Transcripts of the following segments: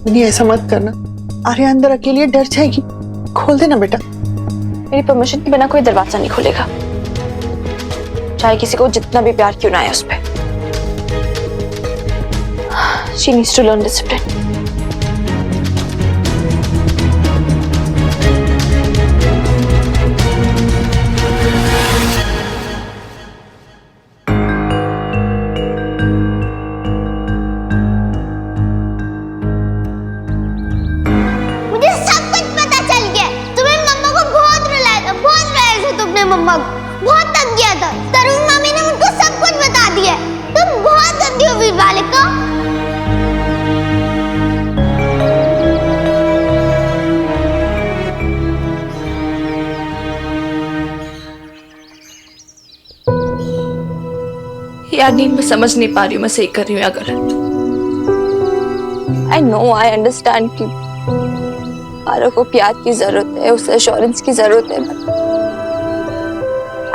नहीं ऐसा मत करना, आर्या अंदर अकेली है, डर जाएगी। खोल देना बेटा। मेरी परमिशन के बिना कोई दरवाजा नहीं खुलेगा, चाहे किसी को जितना भी प्यार क्यों ना आए उस पे। She needs to learn discipline. मुझे सब कुछ पता चल गया। तुम्हें मम्मा को बहुत रुलाया था, बहुत रुलाया था तुमने मम्मा को, बहुत तंग किया था। तरुण मामी ने उनको सब कुछ बता दिया। तुम बहुत गंदी हो वीर बालिका। यार नील, मैं समझ नहीं पा रही हूँ मैं सही कर रही हूँ या गलत। आई नो, आई अंडरस्टैंड कि आरव को प्यार की जरूरत है, उसे एश्योरेंस की जरूरत है, but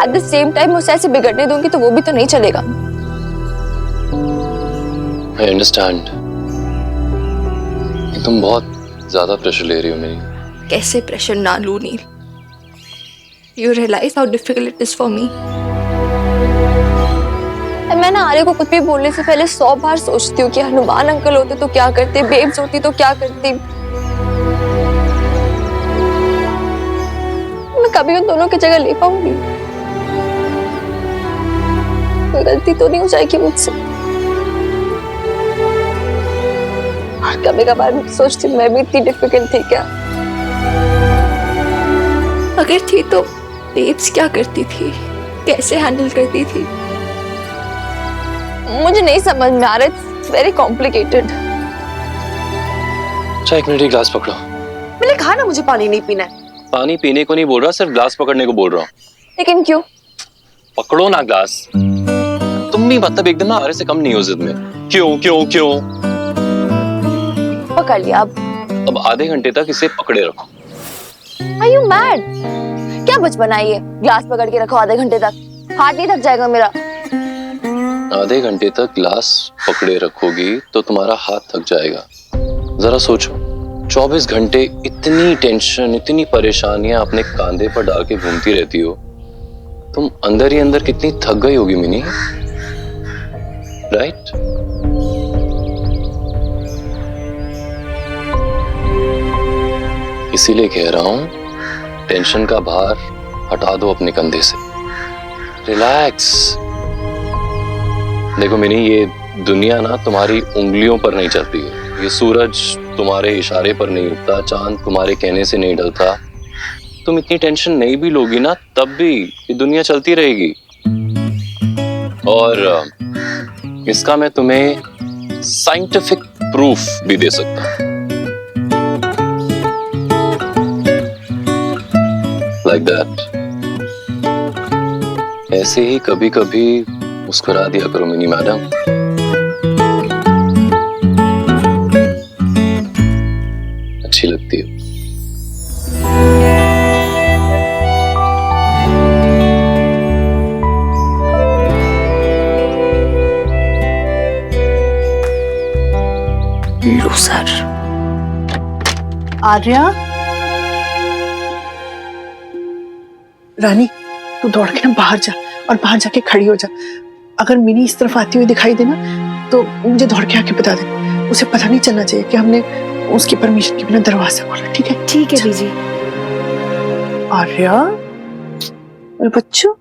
at the same time उसे ऐसे बिगड़ने दूंगी तो वो भी तो नहीं चलेगा। आई अंडरस्टैंड, तुम बहुत ज्यादा प्रेशर ले रही हो मेरी। कैसे प्रेशर ना लूं Neel? You realise how difficult it is for me. मैं ना आर्य को कुछ भी बोलने से पहले 100 बार सोचती हूँ कि हनुमान अंकल होते तो क्या करते, बेब्स होती तो क्या करती। मैं कभी उन दोनों की जगह ले पाऊंगी? कोई गलती तो नहीं हो जाएगी मुझसे? और कभी कभार सोचती हूँ मैं भी इतनी डिफिकल्ट थी क्या? अगर थी तो बेब्स क्या करती थी, कैसे हैंडल करती थी? मुझे नहीं समझ में आ रहा, इट्स वेरी कॉम्प्लिकेटेड। अच्छा 1 मिनट, ये ग्लास पकड़ो। मैंने कहा ना मुझे पानी नहीं पीना है। पानी पीने को नहीं बोल रहा, सिर्फ ग्लास पकड़ने को बोल रहा हूँ। लेकिन क्यों? पकड़ो ना ग्लास। तुम भी मतलब एकदम ना आर्य से कम नहीं हो जिद में। क्यों क्यों क्यों? पकड़ लिया अब आधे घंटे तक इसे पकड़े रखो। Are you mad? क्या बचपना है ये? ग्लास पकड़ के रखो आधे घंटे तक, हाथ नहीं थक जाएगा मेरा? आधे घंटे तक ग्लास पकड़े रखोगी तो तुम्हारा हाथ थक जाएगा। जरा सोचो, 24 घंटे इतनी टेंशन, इतनी परेशानियां अपने कांधे पर डाल के घूमती रहती हो, तुम अंदर ही अंदर कितनी थक गई होगी मिनी, राइट? इसीलिए कह रहा हूं, टेंशन का भार हटा दो अपने कंधे से, रिलैक्स। देखो मिनी, ये दुनिया ना तुम्हारी उंगलियों पर नहीं चलती है। ये सूरज तुम्हारे इशारे पर नहीं उगता, चांद तुम्हारे कहने से नहीं ढलता। तुम इतनी टेंशन नहीं भी लोगी ना, तब भी ये दुनिया चलती रहेगी। और इसका मैं तुम्हें साइंटिफिक प्रूफ भी दे सकता हूं। Like that. ऐसे ही कभी कभी मुस्कुरा दिया करो मिनी मैडम। अच्छी लगती हो। लूजर। आर्या, रानी तू दौड़ के ना बाहर जा और बाहर जाके खड़ी हो जा। अगर मिनी इस तरफ आती हुई दिखाई देना तो मुझे दौड़ के आके बता दे। उसे पता नहीं चलना चाहिए कि हमने उसकी परमिशन के बिना दरवाजा खोला, ठीक है? ठीक है दीदी। आर्या मेरे बच्चों,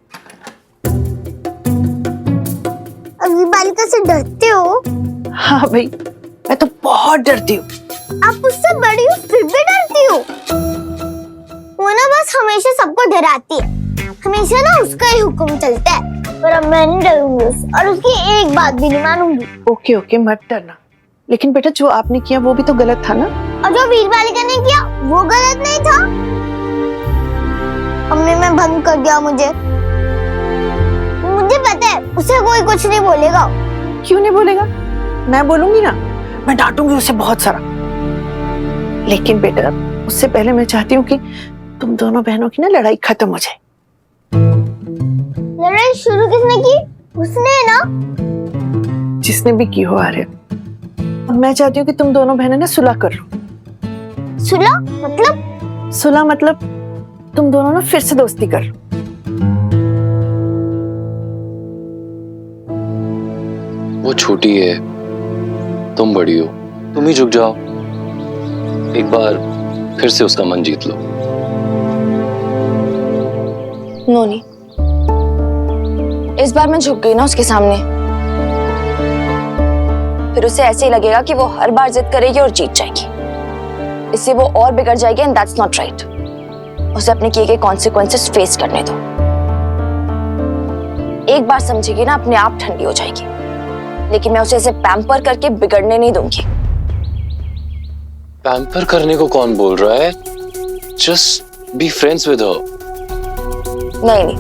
अभी बालिका से डरते हो? हाँ भाई, मैं तो बहुत डरती हूँ। आप उससे बड़ी हो फिर भी डरती हो? वो ना बस हमेशा सबको डराती है, हमेशा ना उसका ही हुक्म चलता है। पर अब मैं नहीं डरूंगी और उसकी एक बात भी नहीं मानूंगी। ओके ओके, मत डरना। लेकिन बेटा जो आपने किया वो भी तो गलत था ना? और जो वीर बालिका ने किया वो गलत नहीं था? मम्मी में भंग कर दिया मुझे पता है उसे कोई कुछ नहीं बोलेगा। क्यों नहीं बोलेगा? मैं बोलूंगी ना, मैं डांटूंगी उसे बहुत सारा। लेकिन बेटा उससे पहले मैं चाहती हूँ कि तुम दोनों बहनों की ना लड़ाई खत्म हो जाए। लड़ाई शुरू किसने की? उसने ना। जिसने भी की हो आर्य, मैं चाहती हूँ कि तुम दोनों बहनें ना सुलह कर लो। सुलह मतलब? सुलह मतलब तुम दोनों ना फिर से दोस्ती कर लो। वो छोटी है, तुम बड़ी हो, तुम ही झुक जाओ, एक बार फिर से उसका मन जीत लो। नोनी, इस बार मैं झुक गई ना उसके सामने, फिर उसे ऐसे ही लगेगा कि वो हर बार जिद करेगी और जीत जाएगी। इससे वो और बिगड़ जाएगी एंड दैट्स नॉट राइट। उसे अपने किए गए कॉन्सिक्वेंसेस फेस करने दो। एक बार समझेगी ना, अपने आप ठंडी हो जाएगी। लेकिन मैं उसे ऐसे पैम्पर करके बिगड़ने नहीं दूंगी। पैम्पर करने को कौन बोल रहा है? Just be friends with her. नहीं,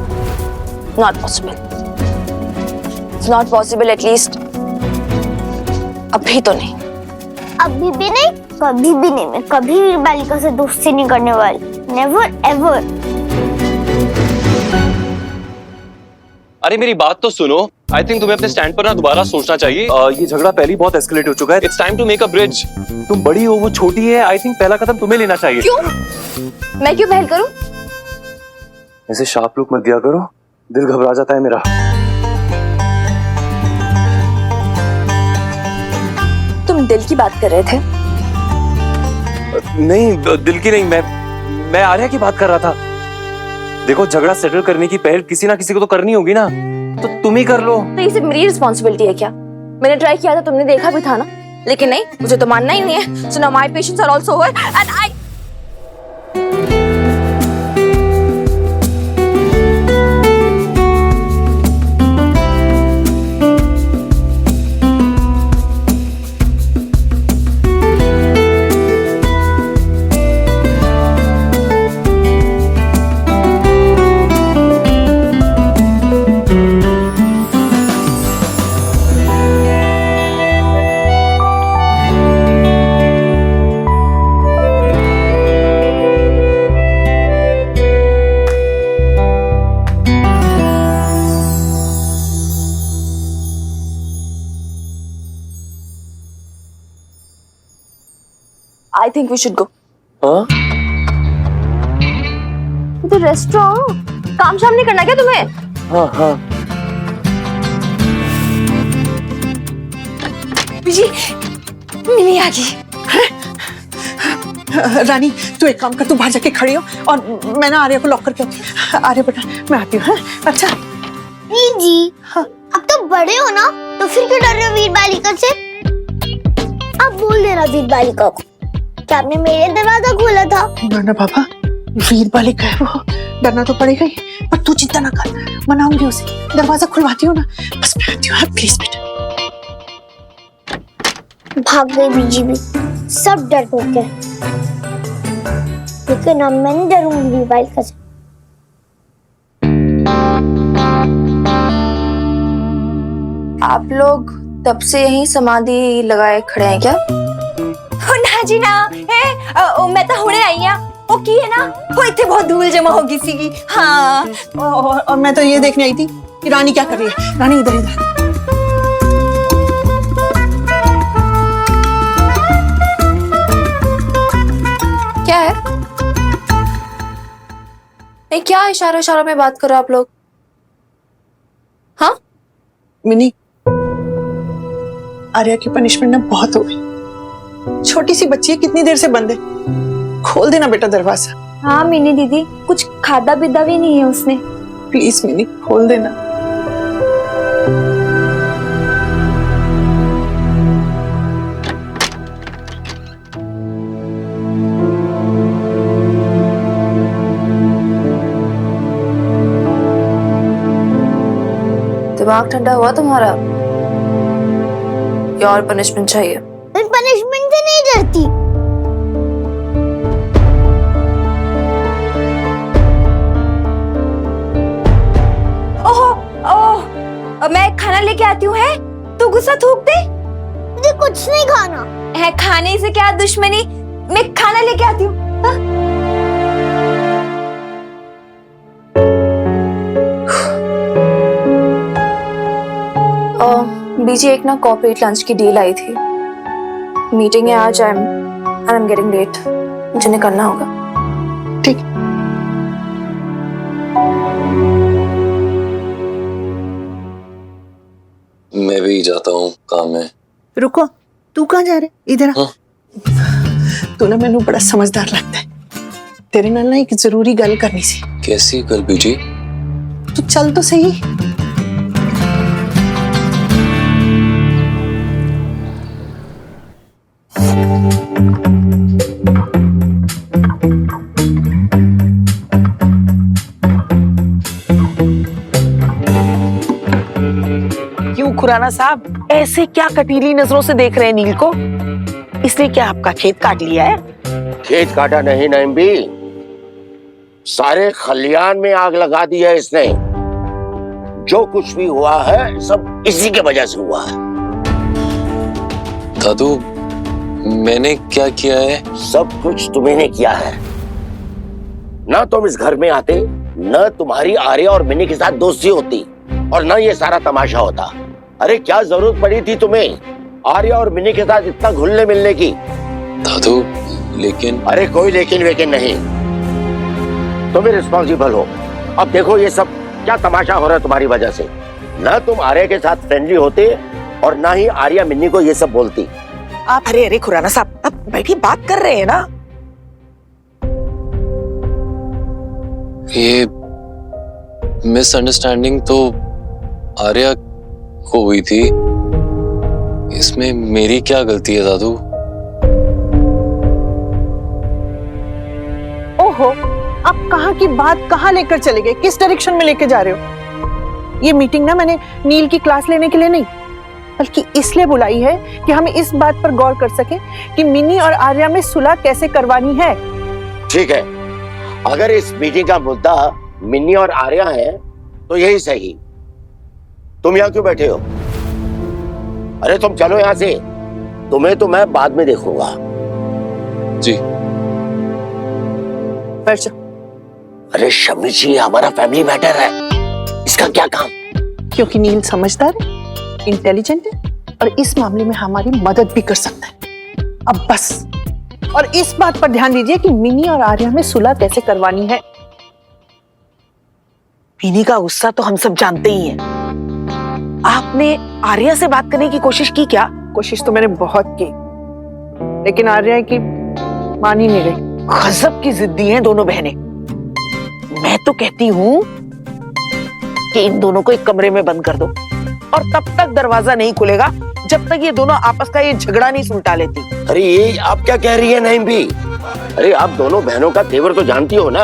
not possible. It's not possible, at least अभी तो नहीं। अभी भी नहीं, कभी भी नहीं। मैं कभी भी बालिका से दोस्ती नहीं करने वाली। Never ever. अरे मेरी बात तो सुनो। आई थिंक तुम्हें अपने स्टैंड पर ना दोबारा सोचना चाहिए। ये झगड़ा पहले ही बहुत एस्केलेट हो चुका है। It's time to make a bridge. तुम बड़ी हो, वो छोटी है। आई थिंक पहला कदम तुम्हें लेना चाहिए। क्यों? मैं क्यों पहल करूं? ऐसे शार्प लुक मत दिया करो, दिल घबरा जाता है मेरा। तुम दिल की बात कर रहे थे? नहीं, दिल की नहीं, मैं आर्या की बात कर रहा था। देखो, झगड़ा सेटल करने की पहल किसी ना किसी को तो करनी होगी ना, तो तुम ही कर लो। तो ये सिर्फ मेरी रिस्पॉन्सिबिलिटी है क्या? मैंने ट्राई किया था, तुमने देखा भी था ना। लेकिन नहीं, मुझे तो मानना ही नहीं है। So now my patience are also over and I think we should go. हाँ? तो रेस्टोरेंट काम शाम नहीं करना क्या तुम्हें? हाँ हाँ। जी, मिनी आ गई। रानी, तू एक काम कर, तू बाहर जाके खड़ी हो और मैं ना आर्या को लॉक करके आती हूँ। आर्या बेटा, मैं आती हूँ। अच्छा जी, हाँ। अब तो बड़े हो ना, तो फिर क्यों डर रहे हो वीर बालिका से? अब बोल देना वीर बालिका को कि आपने मेरे दरवाजा खोला था। ना बाबा, वीर बालिका है वो, डरना तो पड़ेगा ही। पर तू चिंता ना कर, मनाऊंगी उसे, दरवाजा खुलवाती हूँ ना। बस मैं आती हूँ, प्लीज बेटा। भाग गई बीजी भी, सब डर गए। लेकिन अब मैं नहीं डरूंगी वीर बालिका से। आप लोग तब से यहीं समाधि लगाए खड़े हैं क्या? ना जी ना है, मैं तो हुणे आई हां। ओ की है ना, वो इतने बहुत धूल जमा हो गई सी। हाँ, और मैं तो ये देखने आई थी कि रानी क्या कर रही है। रानी इधर इधर। क्या है? नहीं, क्या इशारा इशारा में बात करो आप लोग? हाँ मिनी, आर्या की पनिशमेंट ना बहुत हो गई। छोटी सी बच्ची है, कितनी देर से बंद है। खोल देना बेटा दरवाजा। हाँ मिनी दीदी, कुछ खादा पीदा भी नहीं है उसने। प्लीज मिनी, खोल देना। दिमाग ठंडा हुआ तुम्हारा? या और पनिशमेंट चाहिए? मैं पनिशमेंट से नहीं डरती। ओहो, ओह, मैं खाना लेके आती हूँ। है तू गुस्सा थूक दे। मुझे कुछ नहीं खाना है, खाने से क्या दुश्मनी? मैं खाना लेके आती हूँ। बीजी, एक ना कॉर्पोरेट लंच की डील आई थी, मीटिंग है आज, आई एम गेटिंग लेट, मुझे निकलना होगा। ठीक। मैं भी जाता हूँ, काम है। रुको, तू कहाँ जा रहे? इधर आ। हाँ? तू ना मैनू बड़ा समझदार लगता है। तेरे नाल ना एक जरूरी गल करनी सी। कैसी गल बीजी? तू चल तो सही। क्यों खुराना साहब ऐसे क्या कटीली नजरों से देख रहे हैं नील को? इसने क्या आपका खेत काट लिया है? खेत काटा नहीं नईम भी, सारे खलियान में आग लगा दी है इसने। जो कुछ भी हुआ है सब इसी के वजह से हुआ है। दादू, मैंने क्या किया है? सब कुछ तुम्ही ने किया है। ना तुम इस घर में आते, न तुम्हारी आर्या और मिनी के साथ दोस्ती होती, और न ये सारा तमाशा होता। अरे क्या जरूरत पड़ी थी तुम्हें आर्या और मिनी के साथ इतना घुलने मिलने की? दादू, लेकिन अरे कोई लेकिन वेकिन नहीं, तुम ही रिस्पॉन्सिबल हो। अब देखो ये सब क्या तमाशा हो रहा है तुम्हारी वजह से। ना तुम आर्या के साथ फ्रेंडली होते और ना ही आर्या मिन्नी को ये सब बोलती। आप अरे खुराना साहब अब बैठी बात कर रहे हैं ना। ये मिसअंडरस्टैंडिंग तो आर्या को हुई थी, इसमें मेरी क्या गलती है दादू? ओहो, आप कहाँ की बात कहाँ लेकर चले गए? किस डायरेक्शन में लेके जा रहे हो? ये मीटिंग ना मैंने नील की क्लास लेने के लिए नहीं, बल्कि इसलिए बुलाई है कि हम इस बात पर गौर कर सके कि मिनी और आर्या में सुलह कैसे करवानी है। ठीक है, अगर इस मीटिंग का मुद्दा मिन्नी और आर्या है तो यही सही। तुम यहाँ क्यों बैठे हो? अरे तुम चलो यहाँ से, तुम्हें तो मैं बाद में देखूंगा। जी। बैठ जाओ। अरे शमी जी, हमारा फैमिली मैटर है, इसका क्या काम? क्योंकि नील समझदार है, इंटेलिजेंट है और इस मामले में हमारी मदद भी कर सकता है। अब बस, और इस बात पर ध्यान दीजिए कि मिनी और आर्या में सुलह कैसे करवानी है। मिनी का गुस्सा तो हम सब जानते ही हैं। आपने आर्या से बात करने की कोशिश की क्या? कोशिश तो मैंने बहुत की, लेकिन आर्या की मान ही नहीं रही। गजब की जिद्दी हैं दोनों बहनें। मैं तो कहती हूँ कि इन दोनों को एक कमरे में बंद कर दो और तब तक दरवाजा नहीं खुलेगा जब तक ये दोनों आपस का ये झगड़ा नहीं सुलटा लेती। अरे ये आप क्या कह रही है नईम भी? अरे आप दोनों बहनों का तेवर तो जानती हो ना।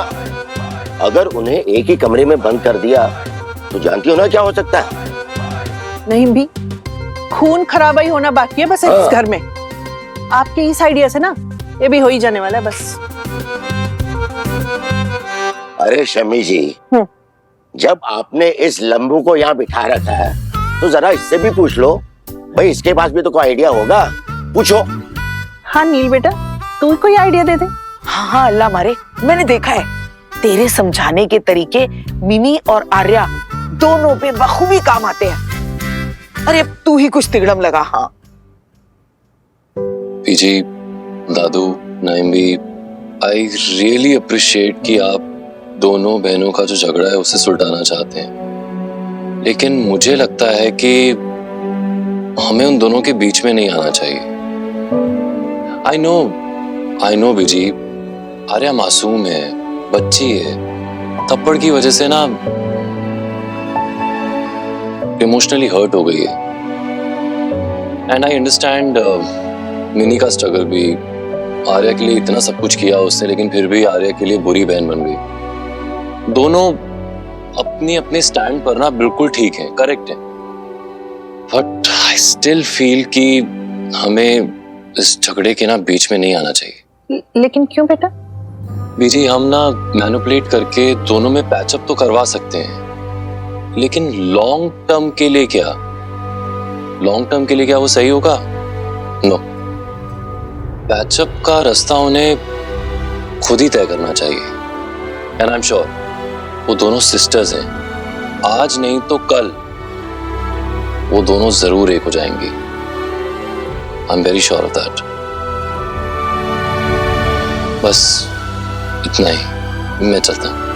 अगर उन्हें एक ही कमरे में बंद कर दिया तो जानती हो ना क्या हो सकता है। नहीं भी, खून खराबा ही होना बाकी है बस इस घर में। आपके इस आइडिया से ना ये भी हो ही जाने वाला है बस। अरे शमी जी, जब आपने इस लंबू को यहाँ बिठा रखा है तो जरा इससे भी पूछ लो, भाई इसके पास भी तो कोई आइडिया होगा, पूछो। हाँ नील बेटा, तू कोई आइडिया दे दे। हाँ अल्लाह मारे, मैंने देखा है तेरे समझाने के तरीके मिनी और आर्या दोनों पे बखूबी काम आते हैं। अरे अब तू ही कुछ तिगड़म लगा। हाँ पीजी, दादू, नईम भी, आई रियली अप्रिशिएट कि आप दोनों बहनों का जो झगड़ा है उसे सुलझाना चाहते हैं, लेकिन मुझे लगता है कि हमें उन दोनों के बीच में नहीं आना चाहिए। आई नो बीजी, आर्या मासूम है, बच्ची है, थप्पड़ की वजह से ना इमोशनली हर्ट हो गई है। एंड आई अंडरस्टैंड मिनी का स्ट्रगल भी। आर्या के लिए इतना सब कुछ किया उसने, लेकिन फिर भी आर्या के लिए बुरी बहन बन गई। दोनों अपनी अपने स्टैंड पर ना बिल्कुल ठीक है, करेक्ट है, बट आई स्टिल फील कि हमें इस झगड़े के ना बीच में नहीं आना चाहिए। लेकिन क्यों बेटा? बीजी, हम ना मैनिपुलेट करके दोनों में पैचअप तो करवा सकते हैं, लेकिन लॉन्ग टर्म के लिए क्या? लॉन्ग टर्म के लिए क्या वो सही होगा? नो, पैचअप का रास्ता उन्हें खुद ही तय करना चाहिए। एंड आई एम श्योर वो दोनों सिस्टर्स हैं, आज नहीं तो कल वो दोनों जरूर एक हो जाएंगी। I am very sure of that. बस इतना ही, मैं चलता हूँ।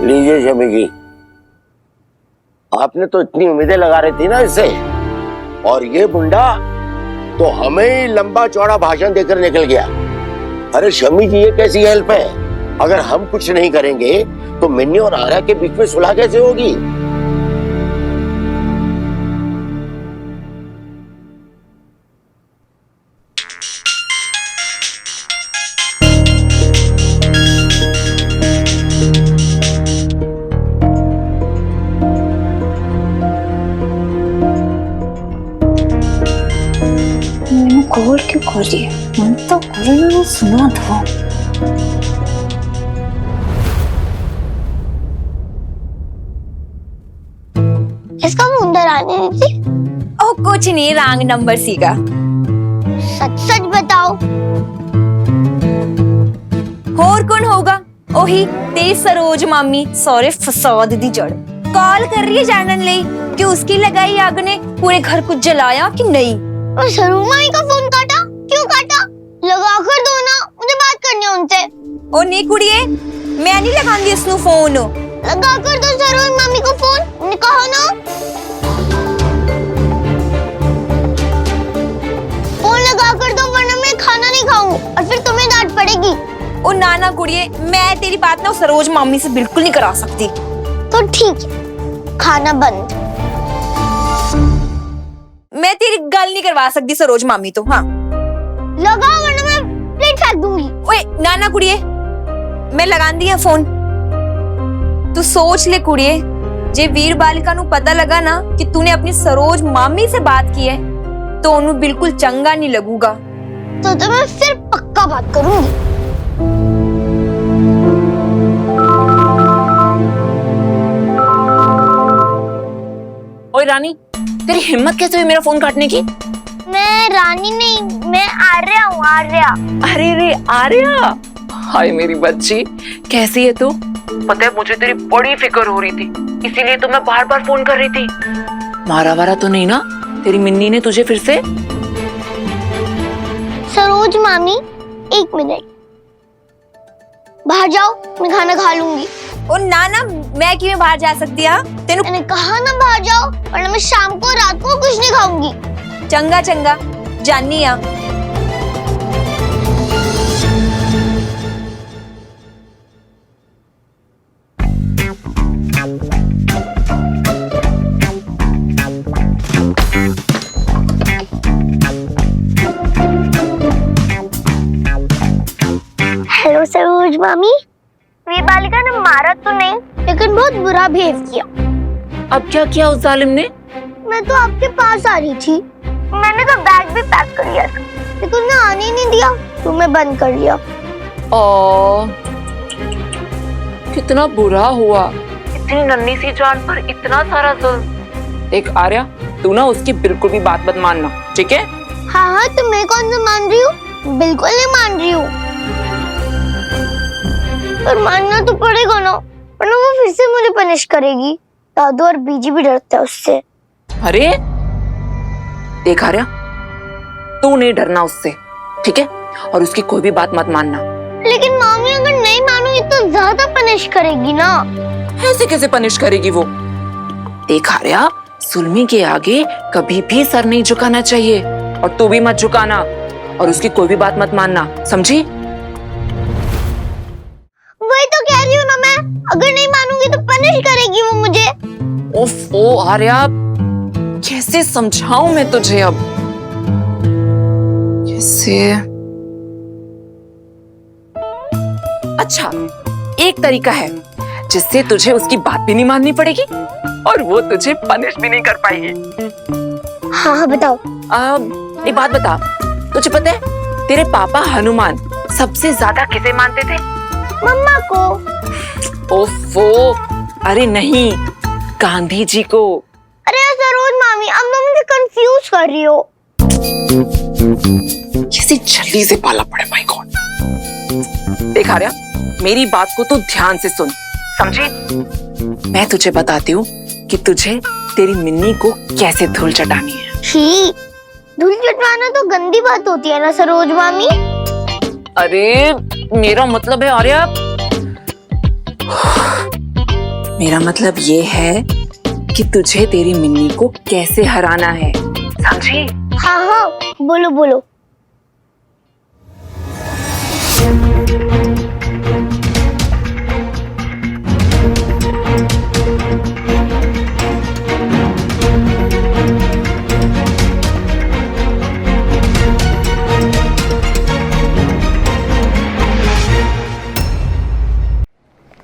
लीजिए शमी जी, आपने तो इतनी उम्मीदें लगा रही थी ना इससे, और ये मुंडा तो हमें ही लंबा चौड़ा भाषण देकर निकल गया। अरे शमी जी, ये कैसी हेल्प है? अगर हम कुछ नहीं करेंगे तो मिन्नी और आर्या के बीच में सुलह कैसे होगी? मैंने कॉल क्यों कर रही है? मन तो करना सुना था। इसका मुंडा आने थी। ओ कुछ नहीं, रॉन्ग नंबर सीगा। सच सच बताओ। होर कौन होगा? ओही तेरी सरोज मामी, सॉरी फसाद दी जड़। कॉल कर रही है जानन ले कि उसकी लगाई आग ने पूरे घर को जलाया कि नहीं। और सरोज मामी का फोन काटा? क्यों काटा? लगा कर दो ना, मुझे बात करनी है उनसे। ओ नहीं कुड़िए, मैं नहीं लगांदी उसनु फोन। लगा कर दो सरोज मामी को फोन, ने कहा ना। फोन लगा कर दो वरना मैं खाना नहीं खाऊंगी और फिर तुम्हें डांट पड़ेगी। ओ नाना कुड़िए, मैं तेरी बात ना सरोज मामी से बिल्कुल नहीं करा सकती। तो ठीक है, खाना बंद। मैं तेरी गल नहीं करवा सकती सरोज मामी तो। हाँ लगा वरना मैं प्लेट फेंक दूंगी। ओए नाना कुड़िए, मैं लगांदी है फोन। तू सोच ले कुड़िए, जे वीर बालिका नु पता लगा ना कि तूने अपनी सरोज मामी से बात की है तो उन्हें बिल्कुल चंगा नहीं लगूगा। तो मैं फिर पक्का बात करूंगी। ओए रानी, तेरी हिम्मत कैसे हुई मेरा फोन काटने की? मैं रानी नहीं, मैं आर्या हूँ, आर्या। अरे रे आर्या, हाय मेरी बच्ची, कैसी है तू? पता है मुझे तेरी बड़ी फिक्र हो रही थी, इसीलिए तो मैं बार बार फोन कर रही थी। मारा वारा तो नहीं ना तेरी मिन्नी ने तुझे फिर से? सरोज मामी, एक मिनट, बाहर जाओ, मैं खाना खा लूंगी। ओ नाना, मैं क्यों बाहर जा सकती? हाँ तेनू मैंने कहा ना बाहर जाओ, वरना मैं शाम को रात को कुछ नहीं खाऊंगी। चंगा चंगा जानी आ। हेलो सरोज मामी, वीर बालिका ने मारा तो नहीं, लेकिन बहुत बुरा बिहेव किया। अब क्या किया उस जालिम ने? मैं तो आपके पास आ रही थी, मैंने तो बैग भी पैक कर लिया था, लेकिन उसने आने ही नहीं दिया, तो मैं बंद कर लिया। ओ, कितना बुरा हुआ, इतनी नन्ही सी जान पर इतना सारा जुल्म। देख आर्या, तू ना उसकी बिल्कुल भी बात मत मानना, ठीक है? हाँ हाँ, तो मैं कौन सा मान रही हूँ? बिल्कुल नहीं मान रही हूँ, पर मानना तो पड़ेगा ना, वरना वो फिर से मुझे पनिश करेगी। दादू और बीजी भी डरते हैं उससे। अरे देख आर्या, तू नहीं डरना उससे, ठीक है? और उसकी कोई भी बात मत मानना। लेकिन मामी अगर नहीं मानूंगी तो ज्यादा पनिश करेगी ना। ऐसे कैसे पनिश करेगी वो? देख आर्या, सुलमी के आगे कभी भी सर नहीं झुकाना चाहिए, और तू भी मत झुकाना, और उसकी कोई भी बात मत मानना, समझी? वही तो कह रही हूँ ना मैं, अगर नहीं मानूंगी तो पनिश करेगी वो मुझे। ओफो आर्या, कैसे समझाऊं मैं तुझे अब? कैसे? अच्छा, एक तरीका है जिससे तुझे उसकी बात भी नहीं माननी पड़ेगी और वो तुझे पनिश भी नहीं कर पाएगी। हाँ हाँ बताओ। एक बात बता, तुझे पता है तेरे पापा हनुमान सबसे ज्यादा किसे मानते थे? मम्मा को। ओफो, अरे नहीं, गांधी जी को। अरे सरोज मामी, अब तुम मुझे कंफ्यूज कर रही हो। किसी जल्दी से पाला पड़े, माय गॉड। देख आर्या, मेरी बात को तो ध्यान से सुन, समझी? मैं तुझे बताती हूँ कि तुझे तेरी मिन्नी को कैसे धूल चटानी है। छी, धूल चटवाना तो गंदी बात होती है ना सरोज मामी। अरे मेरा मतलब है आर्या, मेरा मतलब ये है कि तुझे तेरी मिन्नी को कैसे हराना है, समझी? हाँ हाँ बोलो बोलो।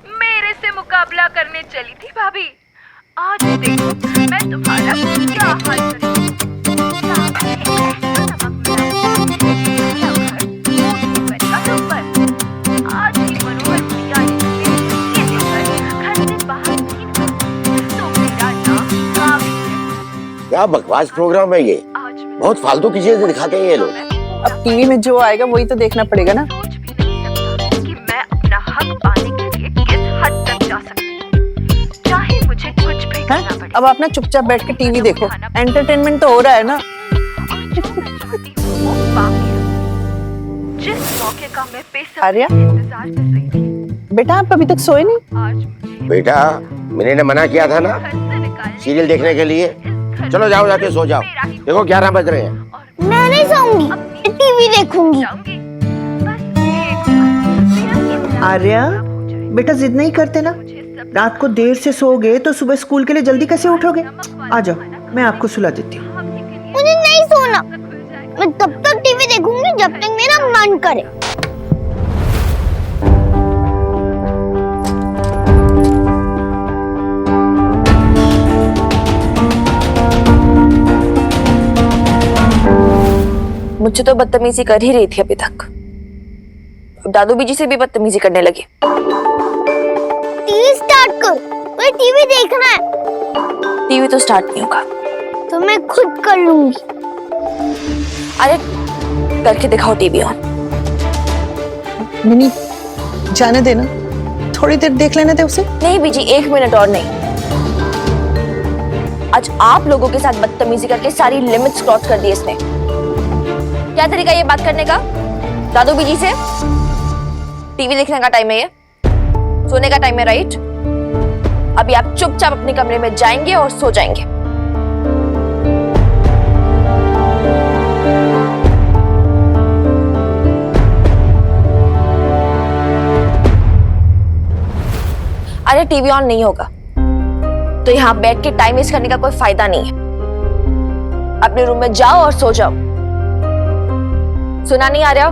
मेरे से मुकाबला करने चली थी भाभी, आज देखो मैं तुम्हारा क्या हाल करूं। सामने ऐसा नमक मिला, घर का ऊपर। आज ही मनोहर भैया ने ये देखकर घर से बाहर नहीं निकला, तो मेरा नाम काफी है। क्या बकवास प्रोग्राम है ये, आज बहुत फालतू की चीजें दिखाते हैं ये लोग। अब टीवी में जो आएगा वही तो देखना पड़ेगा ना। सोच भी नहीं सकता कि मैं अपना हक पाने के लिए किस हद तक जा सकती हूँ, चाहे मुझे कुछ भी करना हैं? पड़े। अब आप ना चुपचाप बैठ के टीवी देखो, एंटरटेनमेंट तो हो रहा है ना। और जो मैं चाहती हूँ वो पा गई हूँ। जिस मौके का मैं बेसब्री आर्या? से इंतजार कर रही थी, बेटा आप अभी तक सोए नहीं? आज मुझे बेटा मैंने ने मना किया था ना घर से निकालने सीरियल देखने के लिए। चलो जाओ जाके सो जाओ, देखो 11 बज रहे हैं। मैं नहीं सोऊंगी, टीवी देखूंगी। जाऊंगी बस एक बार, मेरा इतना आर्या खराब हो जाए। बेटा जिद नहीं करते ना, मुझे सब रात को देर से सोओगे तो सुबह स्कूल के लिए जल्दी कैसे उठोगे? आ जाओ मैं आपको सुला देती हूँ। भाभी के लिए मुझे नहीं सोना, खुल जाएगा। मैं तब तक टीवी देखूंगी जब तक मेरा मन करे। मुझसे तो बदतमीजी कर ही रही थी अभी तक, अब दादू बीजी से भी बदतमीजी करने लगी। टीवी स्टार्ट कर, मुझे टीवी देखना है। टीवी तो स्टार्ट नहीं होगा। तो मैं खुद कर लूंगी। अरे करके दिखाओ टीवी ऑन। मिनी जाने देना, थोड़ी देर देख लेने दे उसे। नहीं बीजी, 1 मिनट और नहीं। आज आप लोगों के साथ बदतमीजी करके सारी लिमिट्स क्रॉस कर दी इसने। क्या तरीका ये बात करने का दादू बीजी से? टीवी देखने का टाइम है ये, सोने का टाइम है, राइट? अभी आप चुपचाप अपने कमरे में जाएंगे और सो जाएंगे। अरे टीवी ऑन नहीं होगा तो यहाँ बैठ के टाइम वेस्ट करने का कोई फायदा नहीं है। अपने रूम में जाओ और सो जाओ। सुना नहीं आ रहा?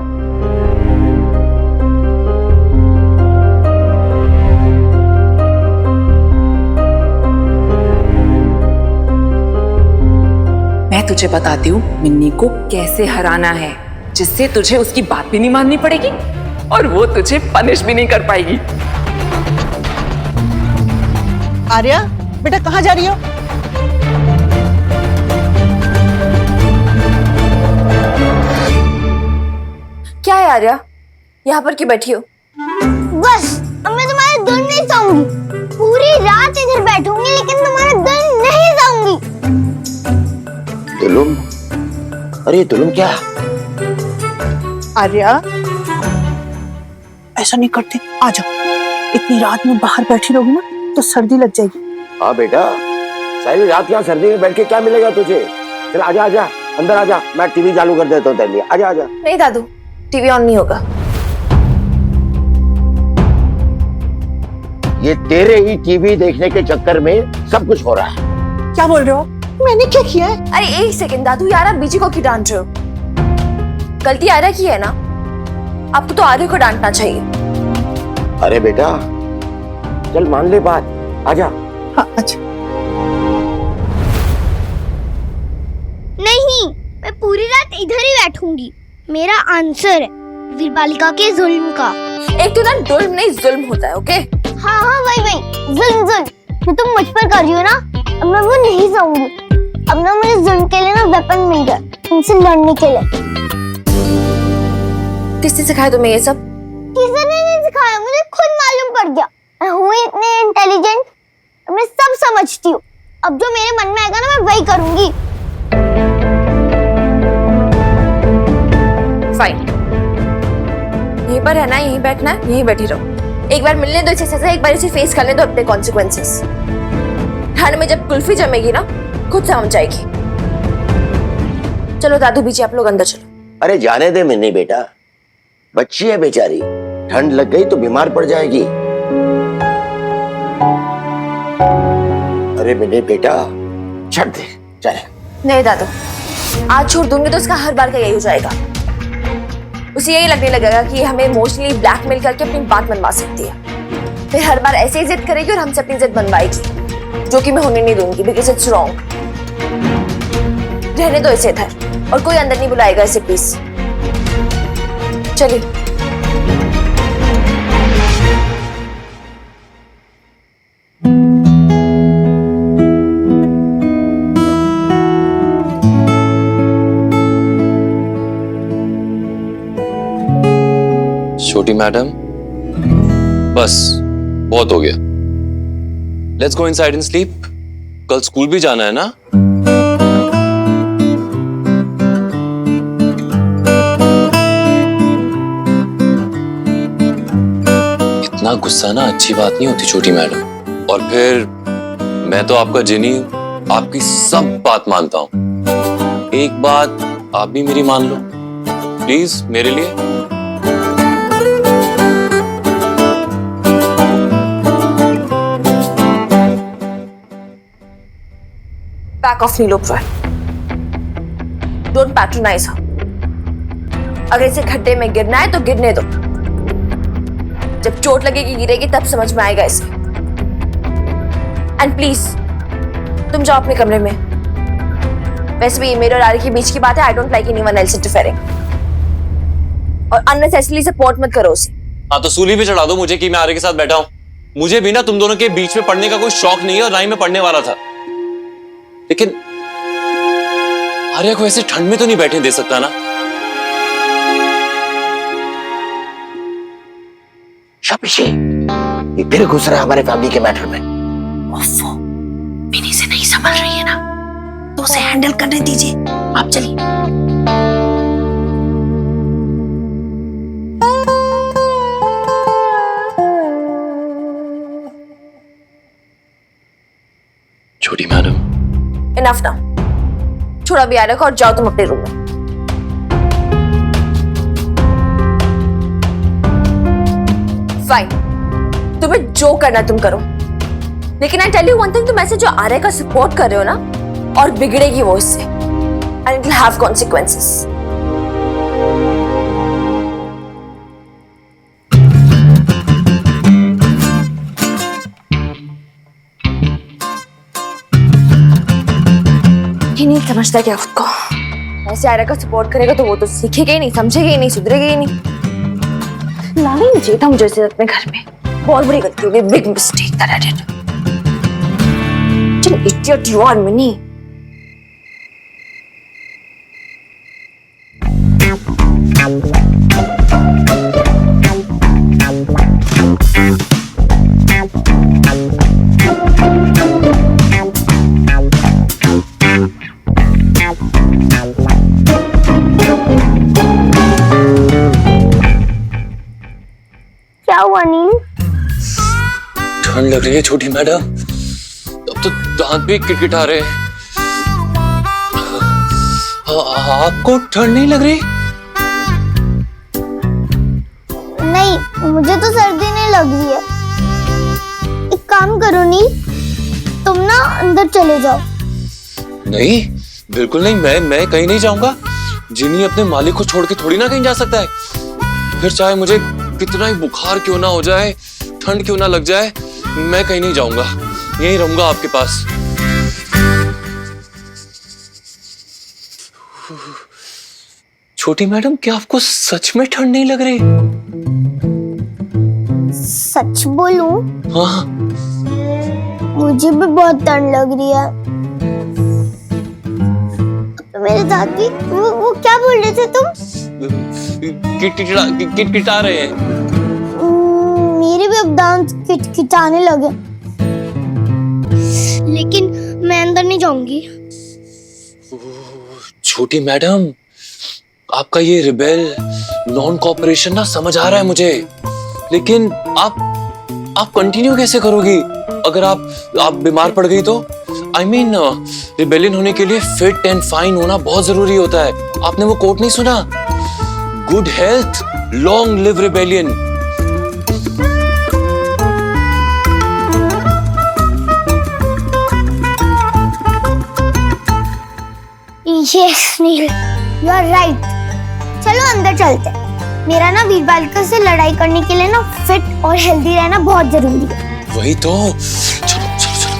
मैं तुझे बताती हूँ मिन्नी को कैसे हराना है, जिससे तुझे उसकी बात भी नहीं माननी पड़ेगी और वो तुझे पनिश भी नहीं कर पाएगी। आर्या बेटा कहाँ जा रही हो? क्या है आर्या, यहाँ पर क्यों बैठी हो? बस अब मैं तुम्हारे दिल नहीं सोऊंगी, पूरी रात इधर बैठूंगी लेकिन तुम्हारे दिल नहीं सोऊंगी। दुलुम, अरे दुलुम क्या? आर्या ऐसा नहीं करते, आ जाओ। इतनी रात में बाहर बैठी रहोगी ना तो सर्दी लग जाएगी। हाँ बेटा, सारी रात यहाँ सर्दी में बैठ के क्या मिलेगा तुझे? चल आजा आजा, अंदर आजा, मैं टीवी चालू कर देता हूँ तेरे लिए। आजा आजा। नहीं दादू, टीवी ऑन नहीं होगा। ये तेरे ही टीवी देखने के चक्कर में सब कुछ हो रहा है। क्या बोल रहे हो? मैंने क्या किया है? अरे 1 सेकंड दादू, यार आप बीजी को क्यों डांट रहे हो? गलती आर्या की है ना, आपको तो आर्या को डांटना चाहिए। अरे बेटा चल मान ले बात, आजा। हाँ अच्छा। नहीं, मैं पूरी रात इधर ही बैठूंगी। मेरा आंसर है वीरबालिका के जुल्म का। एक तो ना जुल्म नहीं जुल्म होता है, ओके? हाँ हाँ वही जुल्म जो तुम मुझ पर कर रही हो ना, अब मैं वो नहीं सहूंगी। अब ना मुझे जुल्म के लिए ना वेपन मिल गया, तुमसे लड़ने के लिए। किसने सिखाया तुम्हें ये सब? किसी ने नहीं सिखाया, मुझे खुद मालूम पड़ गया। मैं हूँ इतनी इंटेलिजेंट, मैं सब समझती हूँ। अब जो मेरे मन में आएगा ना मैं वही करूंगी। यहीं पर रहना है, यहीं बैठना है, यहीं बैठी रहो। एक बार मिलने दो इसे सजा, एक बार इसे फेस करने दो अपने कॉन्सिक्वेंसेस। ठंड में जब कुल्फी जमेगी ना, खुद समझ जाएगी। चलो दादू बीजी, आप लोग अंदर चलो। अरे जाने दे मिन्नी बेटा, बच्ची है बेचारी, ठंड लग गई तो बीमार पड़ जाएगी। अरे मिन्नी बेटा छोड़ दे, चले। नहीं दादू, आज छोड़ दूंगी तो उसका हर बार का यही हो जाएगा। उसे यही लगने लगेगा कि हमें इमोशनली ब्लैकमेल करके अपनी बात मनवा सकती है। फिर हर बार ऐसे ही जिद करेगी और हमसे अपनी जिद बनवाएगी, जो कि मैं होने नहीं दूंगी, बिकॉज इट्स रॉन्ग। रहने दो इसे इधर, और कोई अंदर नहीं बुलाएगा इसे, प्लीज। चलिए। छोटी मैडम, बस बहुत हो गया। Let's go inside and sleep. कल स्कूल भी जाना है ना? इतना गुस्सा ना अच्छी बात नहीं होती छोटी मैडम। और फिर मैं तो आपका जिनी, आपकी सब बात मानता हूं। एक बात आप भी मेरी मान लो प्लीज, मेरे लिए। Back off नीलोप Roy. Don't patronize her. अगर इसे खड्डे में गिरना है तो गिरने दो। जब चोट लगेगी गिरेगी तब समझ में आएगा इसे। एंड प्लीज तुम जाओ अपने कमरे में। वैसे भी मेरे और आर्य के बीच की बात है। I don't like anyone else interfering. और अननेसेसरली सपोर्ट मत करो उसे। हाँ तो सूली भी चढ़ा दो मुझे कि मैं आर्य के साथ बैठा हूं। मुझे भी ना तुम दोनों के बीच में पढ़ने का कोई शौक नहीं है, और ना ही मैं पढ़ने वाला था। लेकिन आर्य को ऐसे ठंड में तो नहीं बैठने दे सकता ना। शाबाशी, ये फिर घुस रहा है हमारे फैमिली के मैटर में। मिनी से नहीं संभल रही है ना, तो उसे हैंडल करने दीजिए। आप चलिए। छोटी मैडम, इनफ ना, छोड़ा भी आर्य को और जाओ तुम अपने रूम में। फाइन, तुम्हें जो करना तुम करो, लेकिन I tell you one thing, तुम ऐसे जो आर्य का सपोर्ट कर रहे हो ना, और बिगड़ेगी वो इससे, and it will have consequences. ये नहीं समझता क्या खुद को। ऐसे आर्य का सपोर्ट करेगा तो वो तो सीखेगा ही नहीं, समझेगा ही नहीं, सुधरेगा ही नहीं। लाना ही नहीं चाहिए था मुझे इसे अपने घर में। बहुत बड़ी गलती हो गई, big mistake that I did. What an idiot you are, Minnie. क्या हुआ नील? ठंड लग रही है छोटी मैडम, अब तो दांत भी किटकिटा रहे हैं। आपको ठंड नहीं लग रही? नहीं, मुझे तो सर्दी नहीं लग रही है। एक काम करो नील, तुम ना अंदर चले जाओ। नहीं, बिल्कुल नहीं, मैं कहीं नहीं जाऊंगा। जिनी अपने मालिक को छोड़ के थोड़ी ना कहीं जा सकता है। फिर चाहे मुझे कितना ही बुखार क्यों ना हो जाए, ठंड क्यों ना लग जाए, मैं कहीं नहीं जाऊंगा, यहीं रहूंगा आपके पास। छोटी मैडम, क्या आपको सच में ठंड नहीं लग रही? सच बोलूं? हाँ, मुझे भी बहुत ठंड लग रही है। तो मेरे दादी वो क्या बोल रहे थे तुम? किटकिटा रहे हैं। मेरे भी अब दांत किटकिटाने लगे, लेकिन मैं अंदर नहीं जाऊंगी। छोटी मैडम, आपका ये रिबेल नॉन कॉपरेशन ना समझ आ रहा है मुझे, लेकिन आप कंटिन्यू कैसे करोगी अगर आप बीमार पड़ गई तो? आई मीन रिबेलियन होने के लिए फिट एंड फाइन होना बहुत जरूरी होता है। आपने वो कोट नहीं सुना? Good health, long live rebellion. Yes Neel, you are right. चलो अंदर चलते हैं। मेरा ना वीर बालिका से लड़ाई करने के लिए ना फिट और हेल्दी रहना बहुत जरूरी है। वही तो, चलो चलो चलो।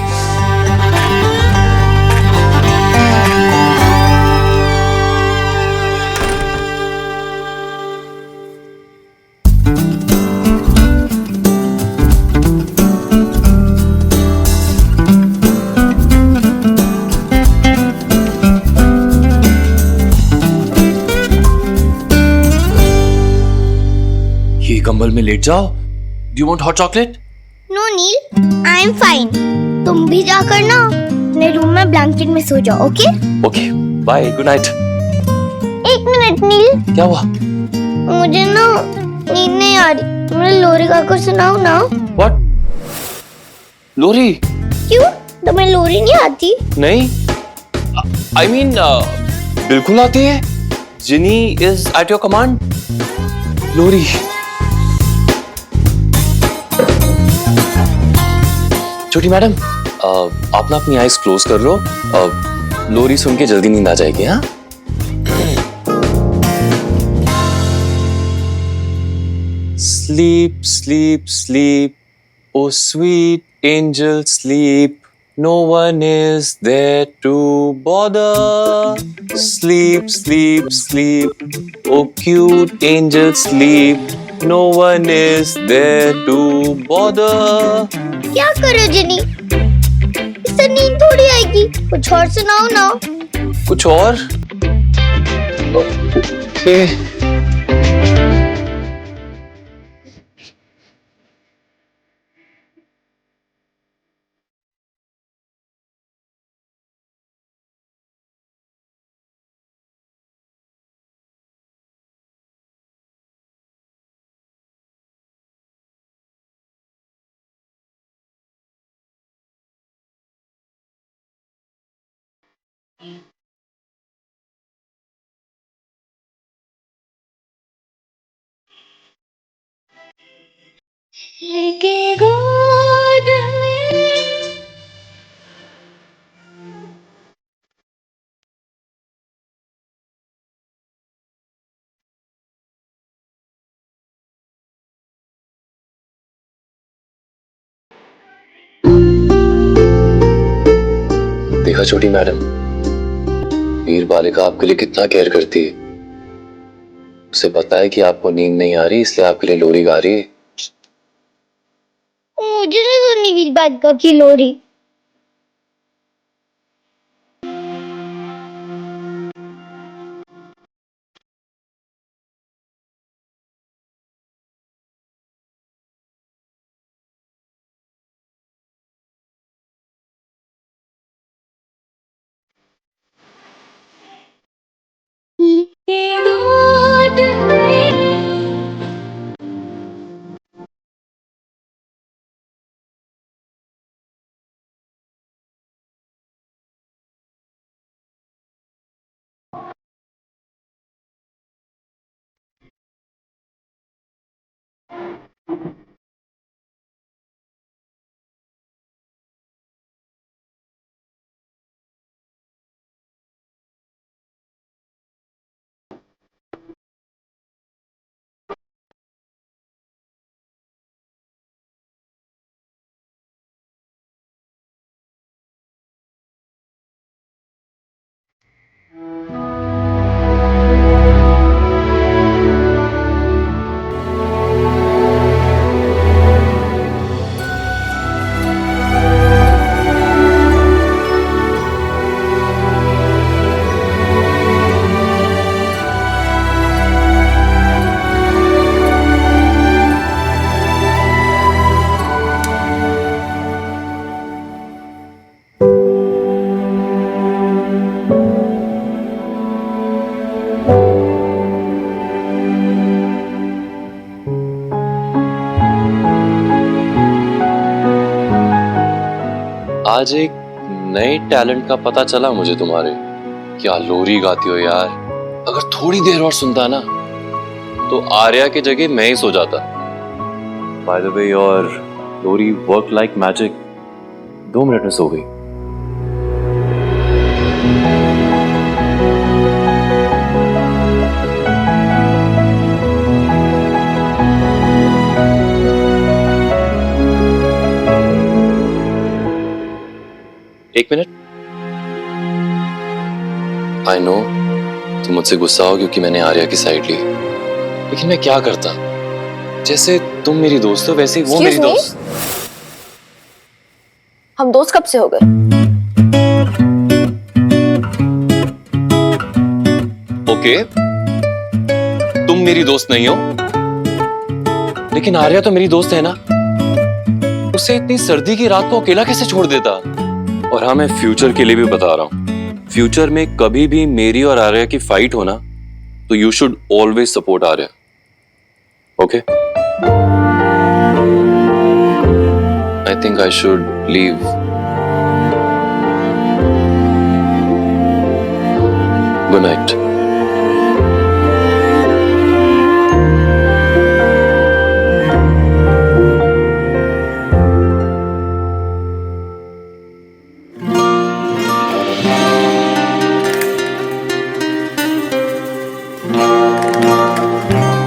ये कंबल में लेट जाओ। Do you want hot chocolate? No Neel, I am fine. तुम भी जाकर ना अपने रूम में ब्लैंकेट में सो जाओ, okay? Okay, bye, good night. एक मिनट नील, क्या हुआ? मुझे ना नींद नहीं आ रही। तुमने लोरी गाकर सुनाओ ना। व्हाट? लोरी? क्यों, तुम्हें लोरी नहीं आती? नहीं, आई मीन बिल्कुल आती है। जिनी इज एट योर कमांड। लोरी। छोटी मैडम, आप ना अपनी आईज क्लोज कर लो। लोरी सुन के जल्दी नींद आ जाएगी। हाँ, sleep sleep sleep, oh sweet angel sleep, no one is there to bother. Sleep sleep sleep, oh cute angel sleep, no one is there to bother. क्या करो जिनी, इससे नींद थोड़ी आएगी। कुछ और सुनाओ ना। कुछ और? ओके। देखा छोटी मैडम, वीर बालिका आपके लिए कितना केयर करती है। उसे पता है कि आपको नींद नहीं आ रही, इसलिए आपके लिए लोरी गा रही है। मुझे नहीं सुननी वीर बालिका की लोरी। आज एक नए टैलेंट का पता चला मुझे तुम्हारे। क्या लोरी गाती हो यार। अगर थोड़ी देर और सुनता ना तो आर्या की जगह मैं ही सो जाता। By the way, your lori work like magic. 2 minute में सो गई। एक मिनट। आई नो तुम मुझसे गुस्सा हो क्योंकि मैंने आर्या की साइड ली, लेकिन मैं क्या करता। जैसे तुम मेरी दोस्त हो वैसे ही वो मेरी Excuse me? दोस्त। हम दोस्त कब से हो गए? ओके, तुम मेरी दोस्त नहीं हो, लेकिन आर्या तो मेरी दोस्त है ना। उसे इतनी सर्दी की रात को अकेला कैसे छोड़ देता। और हाँ, मैं फ्यूचर के लिए भी बता रहा हूं, फ्यूचर में कभी भी मेरी और आर्या की फाइट हो ना तो you should always support Arya. Okay? I think I should leave. Good night.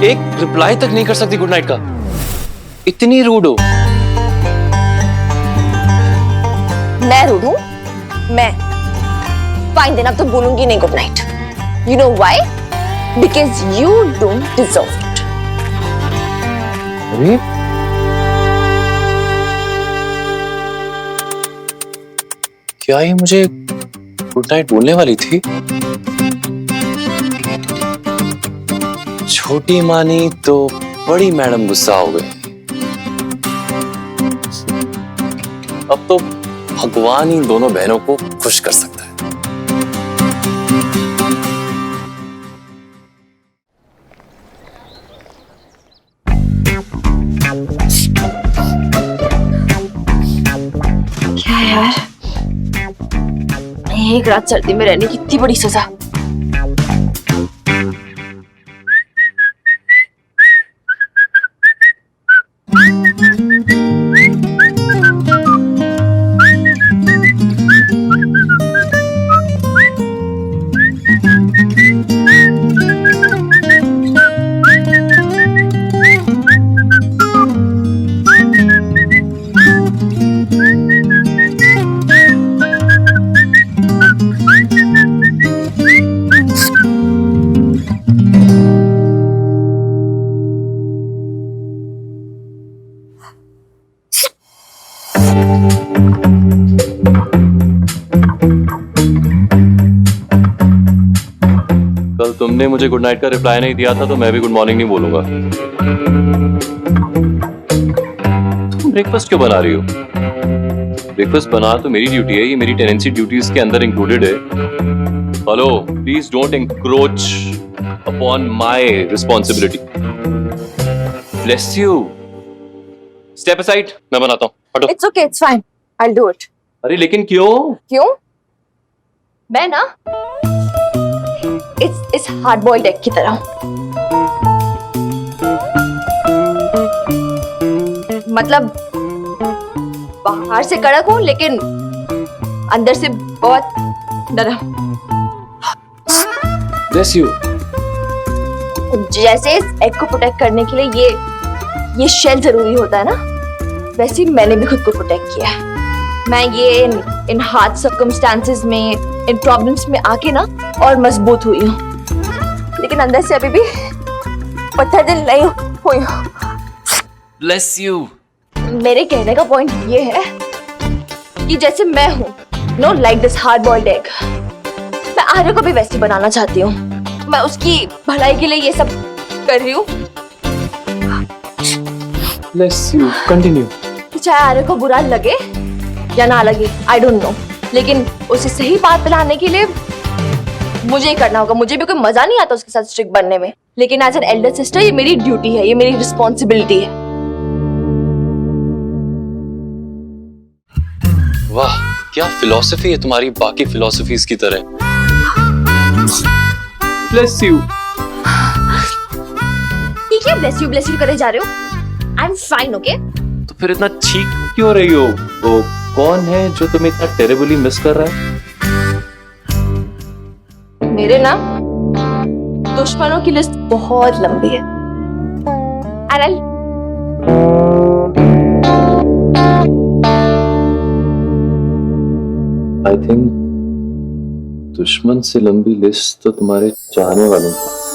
एक रिप्लाई तक नहीं कर सकती गुड नाइट का। इतनी रूड हो। मैं रूड हूँ? मैं फाइन, देन अब तो बोलूंगी नहीं good night. You know why? Because you don't deserve it. अरे क्या ये मुझे गुड नाइट बोलने वाली थी? छोटी मानी तो बड़ी मैडम गुस्सा हो गई। अब तो भगवान इन दोनों बहनों को खुश कर सकता है। क्या यार, एक रात सर्दी में रहने की इतनी बड़ी सजा। कल तुमने मुझे गुड नाइट का रिप्लाई नहीं दिया था तो मैं भी गुड मॉर्निंग नहीं बोलूंगा। तुम ब्रेकफास्ट क्यों बना रही हो? ब्रेकफास्ट बना तो मेरी ड्यूटी है, ये मेरी टेनेंसी ड्यूटीज के अंदर इंक्लूडेड है। Hello, please don't encroach upon my responsibility. Bless you. Step aside, मैं बनाता हूँ। हटो। It's okay, it's fine, I will do it. अरे लेकिन क्यों? क्यों? मैं ना इस हार्ड बॉइल्ड एग की तरह हूं। मतलब बाहर से कड़क हूं लेकिन अंदर से बहुत नरम। Bless you. जैसे इस एग को प्रोटेक्ट करने के लिए ये शेल जरूरी होता है ना, वैसे ही मैंने भी खुद को प्रोटेक्ट किया है। मैं ये इन हार्ड सर्कमस्टांसेस में, इन प्रॉब्लम्स में आके ना और मजबूत हुई हूँ, लेकिन अंदर से अभी भी पत्थर दिल नहीं हुई हूँ। Bless you. मेरे कहने का पॉइंट ये है कि जैसे मैं हूँ, know like this hard boiled egg, मैं आर्य को भी वैसे बनाना चाहती हूँ। मैं उसकी भलाई के लिए ये सब कर रही हूँ। Bless you. कंटिन्यू। चाहे आर्य को बुरा लगे या ना लगे, आई डोंट नो, लेकिन उसे सही बात दिलाने के लिए मुझे ही करना होगा। मुझे भी कोई मजा नहीं आता उसके साथ स्ट्रिक्ट बनने में, लेकिन एज एन एल्डर सिस्टर ये मेरी ड्यूटी है, ये मेरी रिस्पॉन्सिबिलिटी है। वाह, क्या फिलॉसफी है तुम्हारी बाकी फिलॉसफीज की तरह। Bless you. ये क्या ब्लेस यू करे जा रहे हो? आई एम फाइन, ओके? तो फिर इतना चीख क्यों रही हो? वो कौन है जो तुम्हें इतना टेरिबली मिस कर रहा है? मेरे ना दुश्मनों की लिस्ट बहुत लंबी है। एंड आई थिंक दुश्मन से लंबी लिस्ट तो तुम्हारे चाहने वालों की।